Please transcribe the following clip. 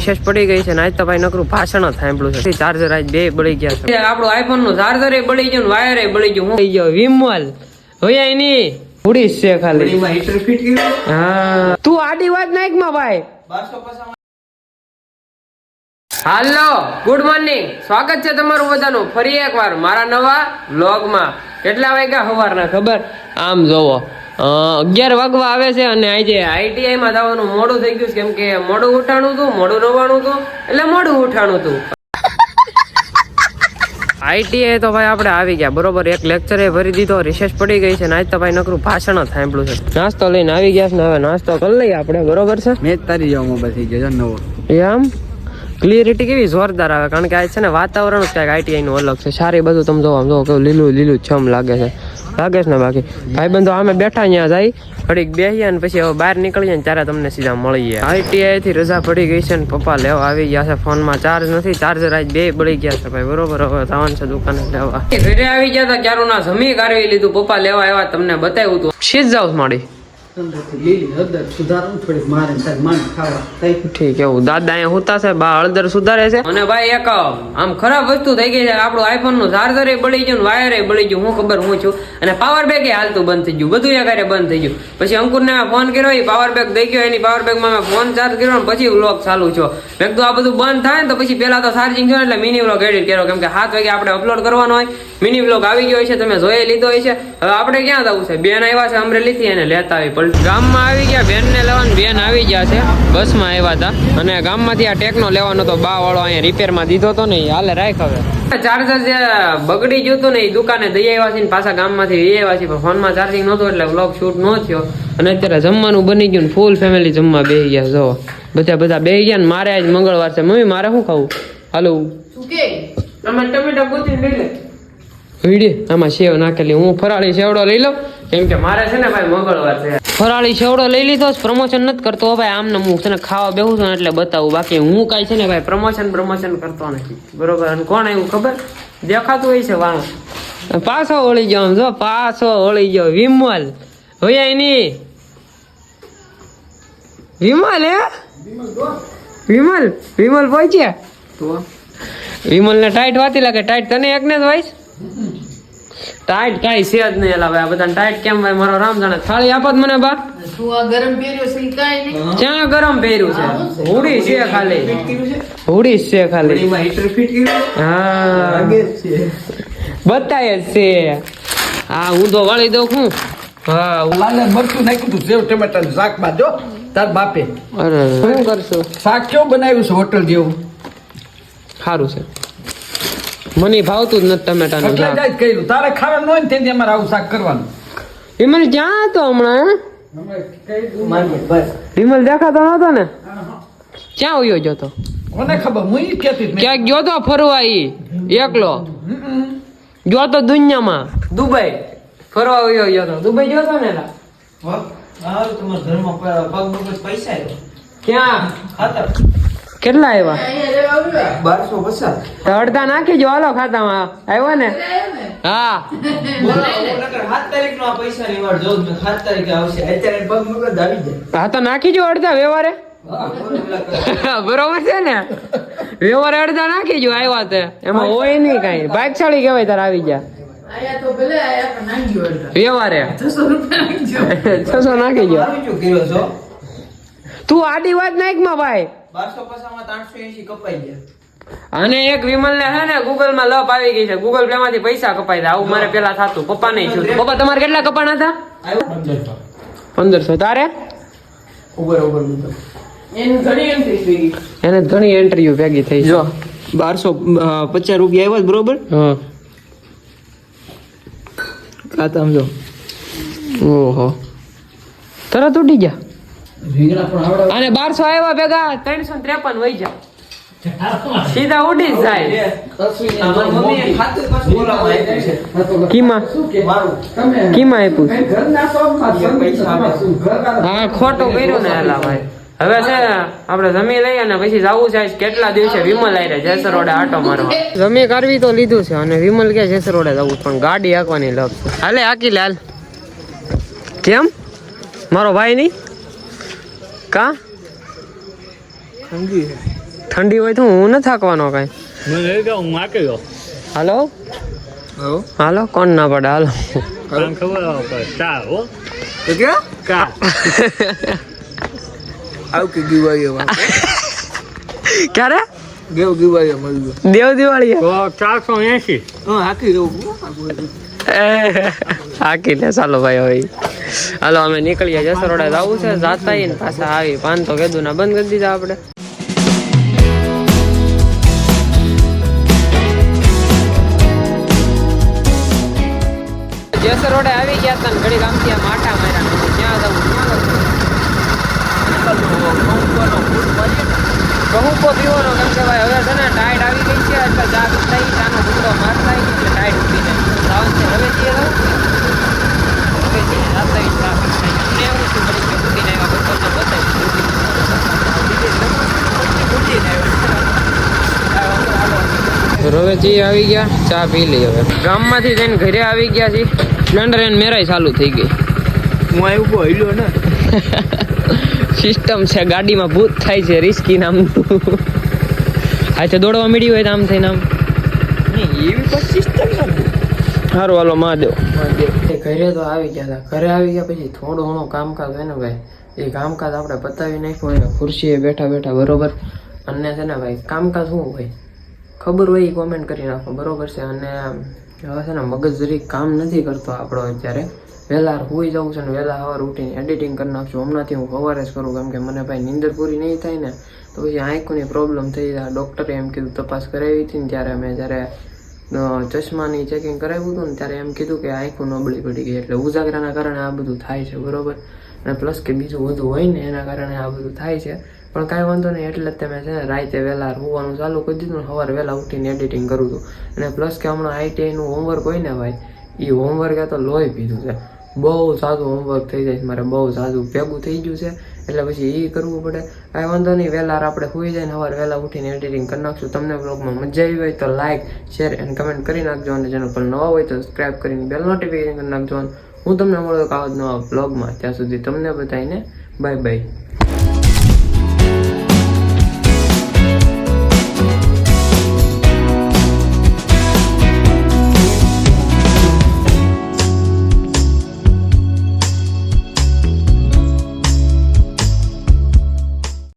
વિશેષ પડી ગઈ છે ને આજ તો ભાઈ નકરું ભાષણ જ સાંભળ્યું છે. ચાર્જર આજ બે બળી ગયા છે. આપણું આઈફોન નું ચાર્જર એ બળી ગયું, વાયર એ બળી ગયું. હું થઈ ગયો વિમલ હોય એની ઉડીશ છે ખાલી. હા તું આડી વાત નાખ માં ભાઈ. હાલો ગુડ મોર્નિંગ, સ્વાગત છે તમારું બધાનું ફરી એકવાર મારા નવા વ્લોગમાં. કેટલા વાગ્યા સવારના ખબર? આમ જોવો 11 વાગવા આવે છે અને આજે ITI માં જવાનું મોડું થઈ ગયું કેમ કે મોડું ઉઠાણું હતું, મોડું રવાનું હતું એટલે મોડું ઉઠાણું હતું. ITI તો ભાઈ આપણે આવી ગયા બરોબર. એક લેક્ચર એ ભરી દીધો, રિસેસ પડી ગઈ છે ને આજ તો ભાઈ નકરું ભાષણ જ સાંભળ્યું છે. નાસ્તો લઈને આવી ગયા છે ને હવે નાસ્તો કરી લઈએ આપણે બરોબર છે. મેં તારી જેવો મોબાઈલ થઈ ગયો નવો. આમ ક્લિયરિટી કેવી જોરદાર આવે કારણ કે આ છે ને વાતાવરણ જ ક્યાંક ITI નું અલગ છે. સારી બધું તમે જોવા જો કેવું લીલું લીલું છમ લાગે છે ને. બાકી ભાઈબંધો અમે બેઠા અહીંયા જાય ઘડીક બેસીએ અને પછી હવે બહાર નીકળીએ ને ત્યારે તમને સીધા મળીએ. ITI થી રજા પડી ગઈ છે ને પપ્પા લેવા આવી ગયા છે. ફોનમાં ચાર્જ નથી, ચાર્જર આજ બે બળી ગયા છે ભાઈ બરોબર. હવે જવાનું છે દુકાને લેવા. ઘરે આવી ગયા હતા ક્યારું ના જમી કાઢવી લીધું. પપ્પા લેવા આવ્યા તમને બતાવ્યું હતું. શીત જાવ માડી ઠીક એવું દાદા અહીંયા હુતા છે, બા હળદર સુધારે છે. અને ભાઈ એક આમ ખરાબ વસ્તુ થઈ ગઈ છે. આપણું આઈફોન નું ચાર્જર એ બળી ગયું, વાયર એ બળી ગયું. હું ખબર હું છું અને પાવર બેગ એ હાલતું બંધ થઈ ગયું, બધું એકારે બંધ થઈ ગયું. પછી અંકુર ને ફોન કર્યો, એ પાવર બેગ દઈ ગયો. એની પાવર બેગ માં મેં ફોન ચાર્જ કર્યો પછી વ્લોગ ચાલુ છો. મેં તો આ બધું બંધ થાય ને તો પછી પેલા તો ચાર્જિંગ થયો એટલે મિની વ્લોગ એડિટ કર્યો કેમ કે 7 વાગે આપણે અપલોડ કરવાનો હોય. મિની વ્લોગ આવી ગયો છે, તમે જોઈ લીધો હોય છે. હવે આપણે ક્યાં જવું છે? બેન આવ્યા છે અમરેલી થી, એને લેતા આવી પલટી ગામમાં આવી ગયા. બેન ને લેવાનું બેન આવી ગયા છે, બસ માં આવ્યા હતા અને ગામમાંથી આ ટેકનો લેવાનો તો બા વાળો અહીંયા રિપેર માં દીધો તો ને હાલે રાખ. હવે ચાર્જર જે બગડી ગયું હતું ને એ દુકાને દઈ આવ્યા છે ને પાછા ગામમાંથી લઈ આવ્યા છે પણ ફોનમાં ચાર્જિંગ નહોતું એટલે વ્લોગ શૂટ ન થયો. અને અત્યારે જમવાનું બની ગયું ને ફૂલ ફેમિલી જમવા બેસી ગયા. જો બધા બેસી ગયા ને મારે આજ મંગળવાર છે. મમ્મી મારે શું ખાવું? હાલો ટમેટા ગોતીને લઈ લે વીડી આમાં સેવ નાખેલી. હું ફરાળી સેવડો લઈ લઉં કેમ કે મારે છે ને ભાઈ મંગળવાર છે. ફરાળી સેવડો લઈ લીધો, પ્રમોશન નથી કરતો ભાઈ. આમને હું છે ને ખાવા બેહું છું એટલે બતાવું. બાકી હું કાંઈ છે ને ભાઈ પ્રમોશન કરતો નથી બરોબર. અને કોણ એવું ખબર દેખાતું હોય છે વાણો પાછો વળી ગયો. આમ જો પાછો વળી ગયો વિમલ હોય એની વિમલ વિમલ પહોંચ્યા તો વિમલ ને ટાઈટ વાતી લાગે. ટાઈટ તને એક ને જ વાઈસ ટાઈટ કાઈ છે જ નહીં. એલા ભાઈ બધાને ટાઈટ કેમ ભાઈ? મારો રામ જાણે. થાળી આપત મને બા. ગરમ પહેર્યો છે કાઈ નહીં. ક્યાં ગરમ પહેર્યું છે? હુડી છે ખાલી, હુડી છે ખાલી. હા બતાય જ છે. હા હું તો વાળી દઉં છું. હા મરચું નાખ્યું તું સેવ ટમેટા શાક માં જો તાર બાપે. અરે શું કરશું? શાક કેવું બનાવ્યું છે હોટલ જેવું? સારું છે. મને ભાવતું જ નથી ટમેટાનું શાક. કર્યું તારે ખાવાનું હોય ને તેથી અમારે આવું શાક કરવાનું. વિમલ ક્યાં હતો હમણાં? વિમલ દેખાતો નતો ને? ક્યાં ઉયો જતો? કોને ખબર? હું ઈ કહેતી જ ક્યાંક ગયો તો ફરવા ઈ એકલો ગયો તો દુનિયામાં દુબઈ ફરવા ગયો તો. દુબઈ ગયો તો ને ક્યાં? કેટલા આવ્યા? 1250. અડધા નાખી જો હાલો ખાતામાં. આવ્યો ને? હા 7 હા તો નાખી જો અડધા વ્યવહારે. બરોબર છે ને? વ્યવહારે અડધા નાખી જો આવ્યા તે એમાં હોય નહીં કઈ. ભાગશાળી કહેવાય તાર આવી ગયા વ્યવહારે 600 નાખી જો. તું આડી વાત નાખ માં ભાઈ. 1250 કપાઈ ગયા. અને એક વિમલ ને હે ને ગૂગલ માં લપ આવી ગઈ છે. ગૂગલ પે માંથી પૈસા કપાઈ જાય. આવું મારે પેલા થતું. પપ્પા નહીં થયું. પપ્પા તમારે કેટલા કપાણા હતા? 1500. તારે? એને ઘણી એન્ટ્રીઓ ભેગી થઈ. જો 1250 રૂપિયા આવ્યા બરોબર. હા ખાતા સમજો. ઓહો તરત ઉડી ગયા. અને 1200 આવ્યા ભેગા 353 વહી જાય સીધા ઉડી જાય. કીમાં આપ્યું? હા ખોટું કર્યું ને એલા ભાઈ. હવે છે આપણે જમી લઈએ ને પછી જવું છે કેટલા દિવસે વિમલ આવી રહ્યા જેસર રોડે આટો મારવા. જમી કરવી તો લીધું છે અને વિમલ કે જેસર રોડે જવું પણ ગાડી હાંકવાની લપ છે. હાલે હાકી લાલ. કેમ મારો ભાઈ નહીં કા સમજી ઠંડી હોય તો હું ન થાકવાનો કઈ. મને એ કે હું માકે ગયો હાલો હાલો કોણ ના પડે હાલો. તને ખબર આવે ચા હો તો ક્યાં કા આવ કે દિવાળી ક્યારે ગયો દિવાળી મળ્યું દેવ દિવાળી તો 480 હા હાકી જવું હાકી લે ચાલો ભાઈ હવે હાલો અમે નીકળીએ જસરોડા જવું છે જાતા ને પાછા આવી 500 કીધું ના બંધ કરી દીધા આપણે. જસરોડે આવી ગયા હતા ને ઘડી ગામથી આ માટા માર્યા ક્યાં જવું કહું પીવાનો કેમ કે ભાઈ હવે છે ને ટાઈડ આવી ગઈ છે એટલે ચા થઈ ચાનો ગુંડો મારતા એટલે ટાઈડ ઉઠી જાય સાવન છે હવે તે હવે છે રાતે ચા ને એવું શું કરી કે ઉઠીને આવ્યા બપોરને બતાવી રવેજી આવી ગયા ચા પી લઈ હવે ગામમાંથી જઈને ઘરે આવી ગયા છીએ સ્પ્લેન્ડર એન્ડ મેરાઈ ચાલુ થઈ ગઈ. હું આવ્યો હિલ્યો ને સિસ્ટમ છે ગાડીમાં ભૂત થાય છે રિસ્કી નામનું હાથે દોડવા મળ્યું હોય તો આમ થઈને આમ એવી પણ સિસ્ટમ નથી. સારું હાલો મહાદેવ ઘરે તો આવી ગયા હતા. ઘરે આવી ગયા પછી થોડું ઘણું કામકાજ હોય ને ભાઈ એ કામકાજ આપણે પતાવી નાખ્યું હોય ખુરશીએ બેઠા બેઠા બરોબર. અને છે ને ભાઈ કામકાજ શું હોય ખબર હોય એ કોમેન્ટ કરી નાખો બરોબર છે. અને હવે છે ને મગજ જરીક કામ નથી કરતો આપણો અત્યારે. વહેલા હોઈ જવું છે ને વહેલા સવાર ઉઠીને એડિટિંગ કરી નાખશું. હમણાંથી હું સવારે જ કરું કેમ કે મને ભાઈ નીંદર પૂરી નહીં થાય ને તો પછી આંખોની પ્રોબ્લેમ થઈ જાય. ડૉક્ટરે એમ કીધું તપાસ કરાવી હતી ને ત્યારે મેં જ્યારે ચશ્માની ચેકિંગ કરાવ્યું હતું ને ત્યારે એમ કીધું કે આંખો નબળી પડી ગઈ એટલે ઉજાગરાના કારણે આ બધું થાય છે બરોબર. અને પ્લસ કે બીજું બધું હોય ને એના કારણે આ બધું થાય છે. પણ કાંઈ વાંધો નહીં એટલે જ તમે છે ને રાતે વહેલા હોવાનું ચાલુ કરી દીધું ને સવારે વહેલા ઉઠીને એડિટિંગ કરું છું. અને પ્લસ કે હમણાં ITIનું હોમવર્ક હોય ને ભાઈ એ હોમવર્કે તો લોહી પીધું છે. બહુ સાદું હોમવર્ક થઈ જાય મારે બહુ સાદું ભેગું થઈ ગયું છે એટલે પછી એ કરવું પડે. કાંઈ વાંધો નહીં વહેલા આપણે હોઈ જાય ને સવારે વહેલા ઉઠીને એડિટિંગ કરી નાખશું. તમને બ્લોગમાં મજા આવી હોય તો લાઇક શેર અને કમેન્ટ કરી નાખજો. અને ચેનલ પર નવા હોય તો સબસ્ક્રાઈબ કરીને બેલ નોટિફિકેશન કરી નાખજો. હું તમને મળું આવા નવા બ્લોગમાં ત્યાં સુધી તમને બધાને બાય બાય.